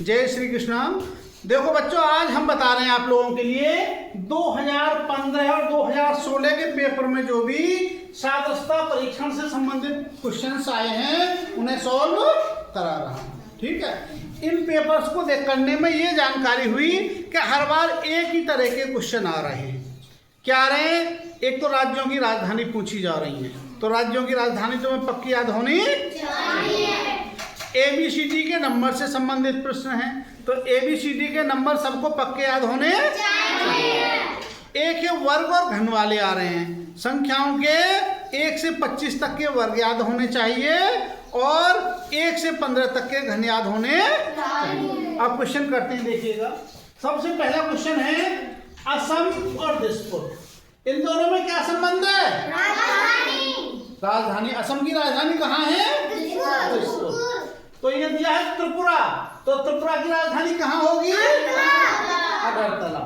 जय श्री कृष्ण। देखो बच्चों, आज हम बता रहे हैं आप लोगों के लिए 2015 और 2016 के पेपर में जो भी सादस्ता परीक्षण से संबंधित क्वेश्चंस आए हैं उन्हें सॉल्व करा रहा हूं। ठीक है, इन पेपर्स को देख करने में ये जानकारी हुई कि हर बार एक ही तरह के क्वेश्चन आ रहे हैं। क्या आ रहे हैं? एक तो राज्यों की राजधानी पूछी जा रही है, तो राज्यों की राजधानी तुम्हें पक्की याद होनी चाहिए। ABCD के नंबर से संबंधित प्रश्न है, तो ABCD के नंबर सबको पक्के याद होने चाहिए। एक है वर्ग और घन वाले आ रहे हैं, संख्याओं के 1 से 25 तक के वर्ग याद होने चाहिए और 1 से 15 तक के घन याद होने चाहिए। अब क्वेश्चन करते हैं, देखिएगा। सबसे पहला क्वेश्चन है असम और दिसपुर, इन दोनों में क्या संबंध है? राजधानी। असम की राजधानी कहाँ है? दिसपुर। तो ये दिया है त्रिपुरा, तो त्रिपुरा की राजधानी कहाँ होगी? अगरतला।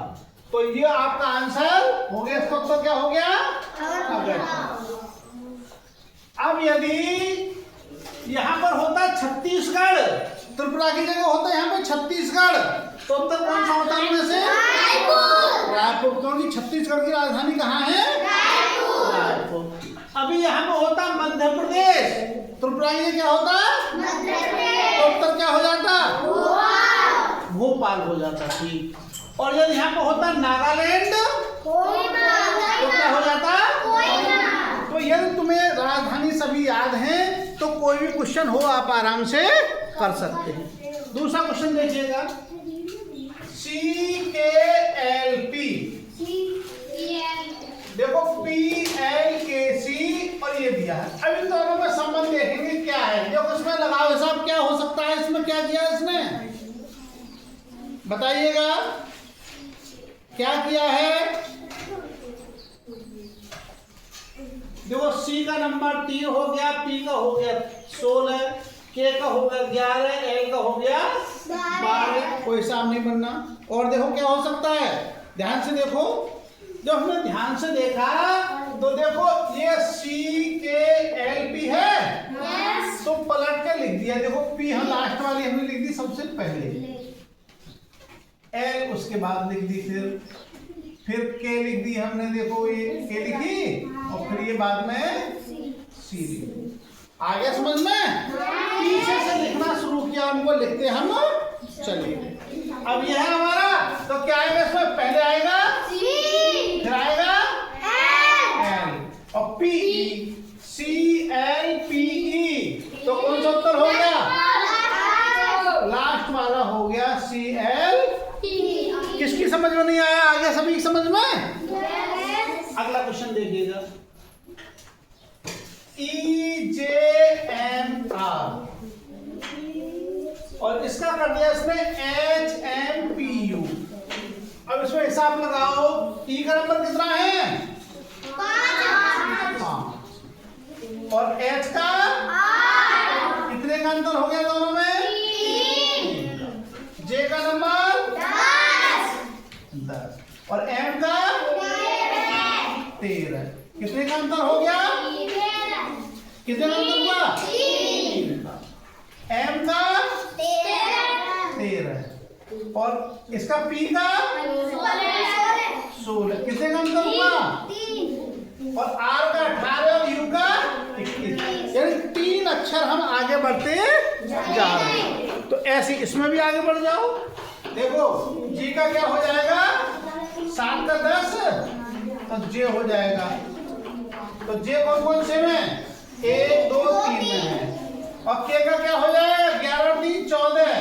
तो ये आपका आंसर हो गया। इसका तो क्या हो गया? अगरतला। अब यदि यहाँ पर होता छत्तीसगढ़, त्रिपुरा की जगह होता है यहाँ पे छत्तीसगढ़, तो उत्तर कौन सा होता है इनमें से? रायपुर। क्योंकि छत्तीसगढ़ की राजधानी कहाँ है? रायपुर। अभी यहाँ पे होता मध्य प्रदेश, त्रिपुरा की क्या होता? तो उत्तर क्या हो जाता? भोपाल हो जाता। ठीक। और यदि यहाँ पे होता नागालैंड, तो क्या हो जाता? तो यदि तुम्हें राजधानी सभी याद है तो कोई भी क्वेश्चन हो आप आराम से कर सकते हैं। दूसरा क्वेश्चन देखिएगा, CKLP। देखो PLKC और ये दिया है। अब इन दोनों में संबंध देखेंगे क्या है। देखो इसमें लगाओ हिसाब क्या हो सकता है, इसमें क्या किया इसने बताइएगा, क्या किया है? देखो C का नंबर 3 हो गया, P का हो गया 16, K का हो गया 11, L का हो गया 12। कोई हिसाब नहीं बनना। और देखो क्या हो सकता है, ध्यान से देखो। जब हमने ध्यान से देखा तो देखो ये CKLP है, तो पलट के लिख दिया। देखो P हम लास्ट वाली हमने लिख दी सबसे पहले, L उसके बाद लिख दी, फिर K लिख दी हमने। देखो ये K लिखी और फिर ये बाद में C लिखी। आगे समझ में? पीछे से लिखना शुरू किया, उनको लिखते हम चलिए। अब यह है हमारा, तो क्या आएगा इसमें? पहले आएगा फिर आएगा L और PE, CLPE। तो कौन सा उत्तर हो गया? लास्ट वाला हो गया CLPE। किसकी समझ में नहीं आया? आगे सभी की समझ में? अगला क्वेश्चन देखिएगा, EJMR और इसका कर दिया इसने HMPU। अब इसमें हिसाब लगाओ, E का नंबर कितना है? 5 और H का 8। कितने का अंतर हो गया दोनों में? 3। J का नंबर 10 और M का 13। कितने का अंतर हो गया? कितने का अंतर हुआ? 3 का। M का 13 और इसका P का 16। कितने का अंतर हुआ? 3 और R का 18 और U का 21। यानी 3 अक्षर हम आगे बढ़ते जा रहे हैं। तो ऐसे इसमें भी आगे बढ़ जाओ। देखो G का क्या हो जाएगा? 7 का 10, तो J हो जाएगा। तो J कौन कौन से में? 1 2 3 में है। और K का क्या हो जाएगा? 11 और 3 14।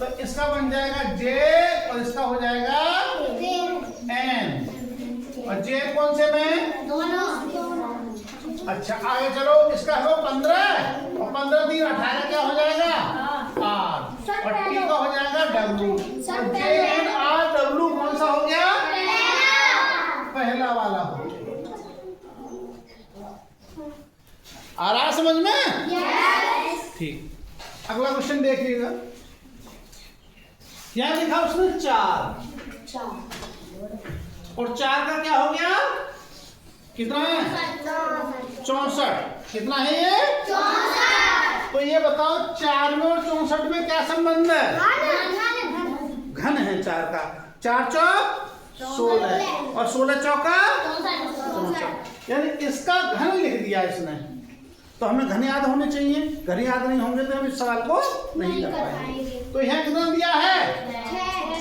तो इसका बन जाएगा J और इसका हो जाएगा N। और J कौन से में? दोनों। अच्छा आगे चलो, इसका हो 15 और 15 3 18 क्या हो जाएगा? R और T का हो जाएगा W। तो JNRW कौन सा हो गया? पहला वाला हो गया। आ रहा समझ में? ठीक। अगला क्वेश्चन देखिएगा, यहां लिखा उसने 4 और 4 का क्या हो गया? कितना है? 64। कितना है ये? 64। तो ये बताओ 4 में और 64 में क्या संबंध है? घन है 4 का। 4 चौक 16 और 16 चौका 64, यानी इसका घन लिख दिया इसने। तो हमें घन याद होने चाहिए, घन याद नहीं होंगे तो हम इस सवाल को नहीं कर पाएंगे। तो यहाँ कितना दिया है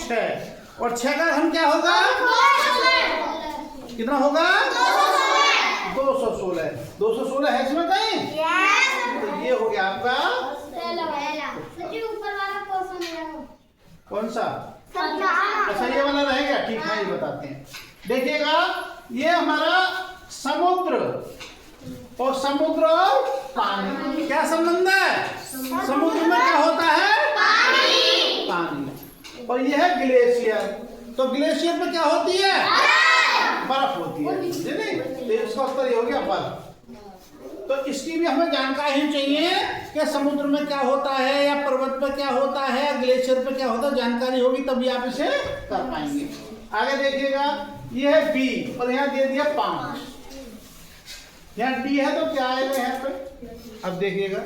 6, और 6 का घन क्या होगा, कितना होगा 216। 216 है इसमें कहीं, तो ये हो गया आपका कौन सा, अच्छा ये वाला रहेगा, ठीक है ये बताते हैं। देखिएगा ये हमारा समुद्र और समुद्र और पानी क्या संबंध है, समुद्र में क्या होता है पानी, और ये है ग्लेशियर। तो ग्लेशियर में क्या होती है, बर्फ होती है, नहीं? तो इसका उत्तर ये हो गया बर्फ। तो इसकी भी हमें जानकारी चाहिए कि समुद्र में क्या होता है, या पर्वत पर क्या होता है, ग्लेशियर पे क्या होता है, जानकारी होगी तभी आप इसे कर पाएंगे। आगे देखिएगा ये है बी, और यहाँ दे दिया 5, यहाँ डी है तो क्या आएगा यहाँ पे, अब देखिएगा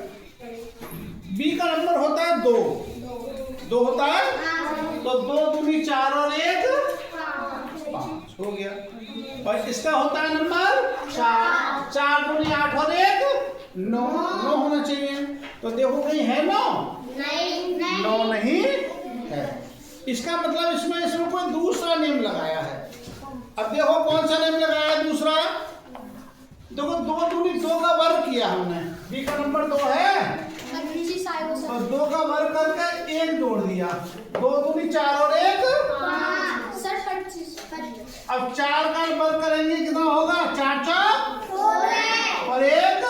बी का नंबर होता है 2 होता है, तो 2 दूनी 4 और 1 5 हो गया। और इसका होता है नंबर 4 दूनी 8 और 1 9 होना चाहिए। तो देखो कहीं है 9 नहीं है, इसका मतलब इसमें कोई दूसरा नेम लगाया है। अब देखो कौन सा नेम लगाया है दूसरा, देखो 2 दूनी 2 का वर्ग किया हमने, बी का नंबर 2 है और 2 का वर्ग करके 1 जोड़ दिया, 2 दूनी 4 और 1 अब 4 का वर्ग करेंगे कितना होगा, 4 4 और 1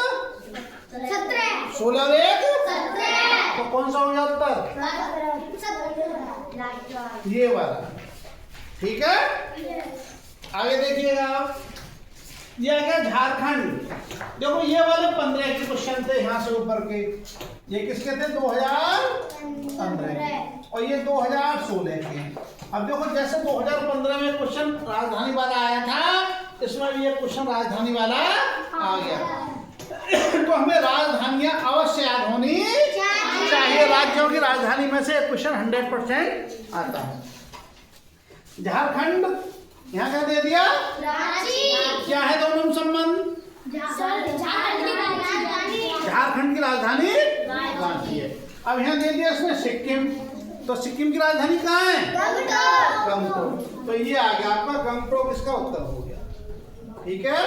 16 और 1 तो कौन सा हो गया उत्तर, ये वाला, ठीक है। आगे देखिएगा आप, ये आ गया झारखंड। देखो ये वाले 15 के क्वेश्चन थे यहाँ से ऊपर के, ये किसके थे 2015 के, और ये 2016 के। अब देखो जैसे 2015 में क्वेश्चन राजधानी वाला आया था, इसमें भी ये क्वेश्चन राजधानी वाला आ गया। तो हमें राजधानियां अवश्य याद होनी चाहिए, राज्यों की राजधानी में से क्वेश्चन 100% आता है। झारखंड यहाँ क्या दे दिया, क्या है दोनों संबंध, झारखंड की राजधानी रांची है। अब यहाँ दे दिया इसने सिक्किम, तो सिक्किम की राजधानी कहाँ है, गंगटोक। तो ये आ गया आपका गंगटोक, इसका उत्तर हो गया, ठीक है।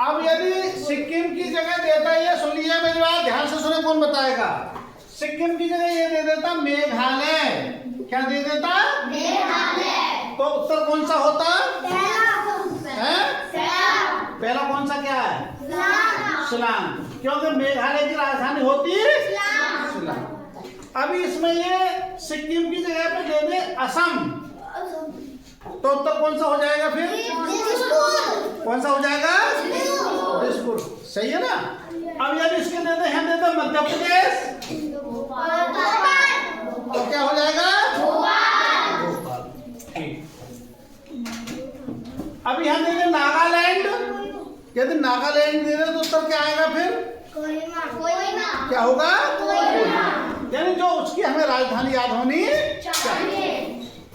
अब यदि सिक्किम की जगह देता है, ये सुनिए मेरी बात ध्यान से सुने, कौन बताएगा, सिक्किम की जगह ये दे देता मेघालय, क्या दे देता मेघालय, तो उत्तर कौन सा होता है, पहला कौन सा क्या है, शिलांग, क्योंकि मेघालय की राजधानी होती है शिलांग। अभी इसमें ये सिक्किम की जगह पे दे दे असम, तो उत्तर कौन सा हो जाएगा फिर, कौन सा हो जाएगा, दिसपुर, सही है ना। अब यदि इसके दे दे हैं, दे दे मध्य प्रदेश, तो क्या हो जाएगा, भोपाल, ठीक। अब यहाँ दे दे नागालैंड, यदि नागालैंड दे दे तो उत्तर क्या आएगा फिर, क्या होगा, यानी जो उसकी हमें राजधानी याद होनी चाहिए।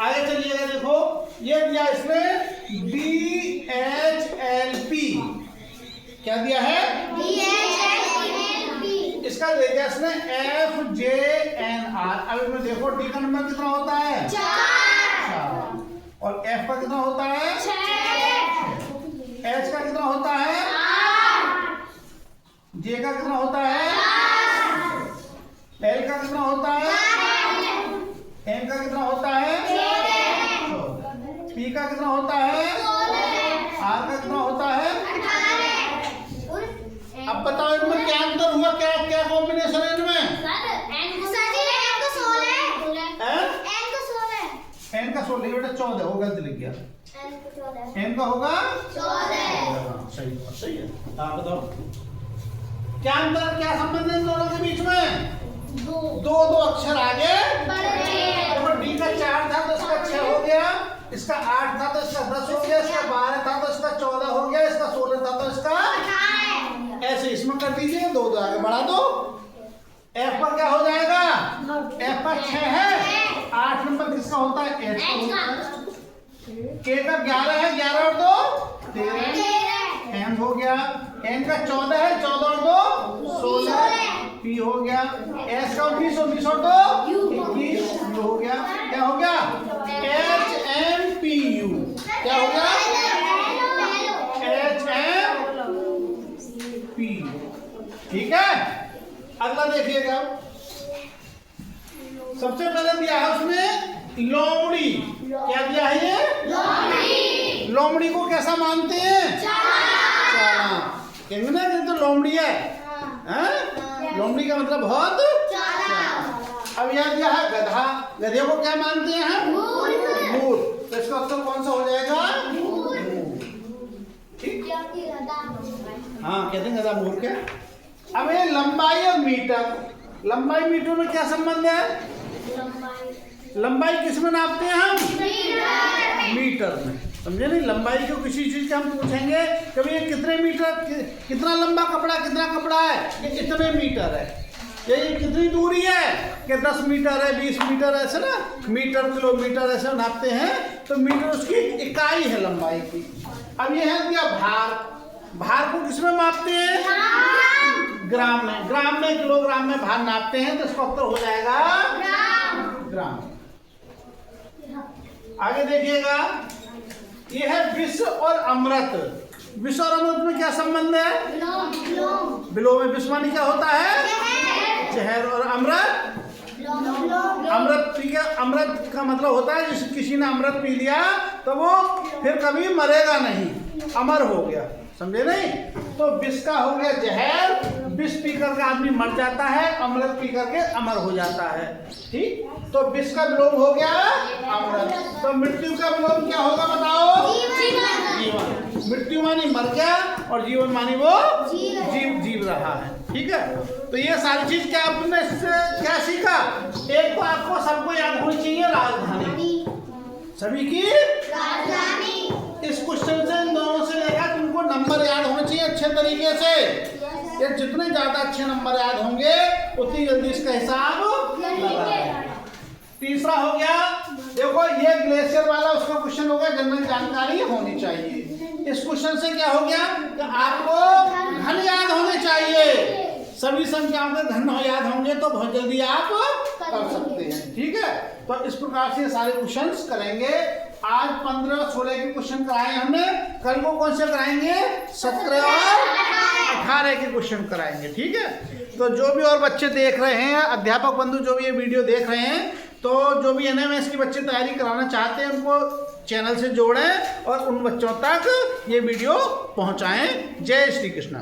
आगे चलिएगा, देखो ये दिया इसने DHLP, क्या दिया है, इसका दे दिया इसने FJNR। अब इसमें देखो D का नंबर कितना होता है, 4, और F का कितना होता है, 6, H का कितना होता है, 8, J का कितना होता है, L का कितना होता है, M का कितना होता है, P का कितना होता है, R का कितना होता है, 18। अब बताओ इनमें क्या अंतर हुआ, क्या क्या कॉम्बिनेशन है इनमें, N का 16 बेटा 14 हो, गलत लिख गया, M का होगा 14, सही है। आप बताओ क्या अंतर, क्या संबंध है इन दोनों के बीच में, दो अक्षर आगे बढ़े। डी का 4 था तो इसका 6 हो गया, इसका 8 था तो इसका 10 हो गया, इसका 12 था तो इसका 14 हो गया, इसका 16 था तो इसका, ऐसे इसमें कर दीजिए, 2 आगे बढ़ा दो। एफ पर क्या हो जाएगा, एफ पर 6 है, 8 नंबर का होता है H का होता है। K का 11 है, 11 और 2 13। M हो गया, N का 14 है, 14 और 2 16। P हो गया, S का 19, 19 और 2 21। U हो गया, क्या हो गया HMPU। क्या हो गया HMPU। ठीक है, अगला देखिएगा। सबसे पहले दिया है उसमें लोमड़ी। क्या दिया है ये लोमड़ी। लोमड़ी को कैसा मानते हैं चालान। कहेंगे ना कि तो लोमड़ी है, लोमड़ी का मतलब बहुत चालाक। अब यह दिया है गधा। गधे को क्या मानते हैं मूर्ख। तो इसका उत्तर कौन सा हो जाएगा ठीक। हाँ कहते हैं गधा मूर्ख है। अब ये लंबाई और मीटर। लंबाई मीटर में क्या संबंध है। लंबाई किस में नापते हैं हम मीटर में। समझे नहीं, लंबाई को किसी चीज का हम पूछेंगे कभी ये कितने मीटर, कितना लंबा कपड़ा, कितना कपड़ा है, ये कितने मीटर है, ये कितनी दूरी है कि 10 मीटर है, 20 मीटर, ऐसे ना मीटर किलोमीटर ऐसे नापते हैं। तो मीटर उसकी इकाई है लंबाई की। अब ये है दिया भार। भार को किसमें मापते हैं ग्राम में। ग्राम में, किलोग्राम में भार नापते हैं, तो इसका उत्तर हो जाएगा ग्राम। आगे देखिएगा, ये है विष और अमृत। विष और अमृत में क्या संबंध है विलोम में विष मानी क्या होता है जहर, और अमृत अमृत पी के, अमृत का मतलब होता है जिस किसी ने अमृत पी लिया तो वो फिर कभी मरेगा नहीं, अमर हो गया। समझे नहीं। तो विष का हो गया जहर, विष पी करके आदमी मर जाता है, अमृत पी करके अमर हो जाता है। ठीक, तो विष का विलोम हो गया अमृत। तो मृत्यु का विलोम क्या होगा बताओ जीवन। मृत्यु मानी मर गया और जीवन मानी वो जीव रहा है। ठीक है, तो ये सारी चीज क्या आपने क्या सीखा। एक तो आपको सबको याद होनी चाहिए राजधानी, सभी की राजधानी। इस क्वेश्चन से इन दोनों से लेकर तुमको नंबर याद होने चाहिए अच्छे तरीके से। ये जितने ज्यादा अच्छे नंबर याद होंगे उतनी जल्दी इसका हिसाब लगाना। तीसरा हो गया, देखो ये ग्लेशियर वाला उसका क्वेश्चन हो गया, जनरल जानकारी होनी चाहिए। इस क्वेश्चन से क्या हो गया कि आपको घन याद होने चाहिए। सभी संख्याओं के घन याद होंगे तो बहुत जल्दी आप कर सकते हैं। ठीक है, तो इस प्रकार से सारे क्वेश्चंस करेंगे। आज 15 और 16 के क्वेश्चन कराए हमने, कल को कौन से कराएंगे 17 और 18 के क्वेश्चन कराएंगे। ठीक है, तो जो भी और बच्चे देख रहे हैं, अध्यापक बंधु जो भी ये वीडियो देख रहे हैं, तो जो भी एनएमएस की बच्चे तैयारी कराना चाहते हैं उनको चैनल से जोड़ें और उन बच्चों तक ये वीडियो पहुंचाएं। जय श्री कृष्ण।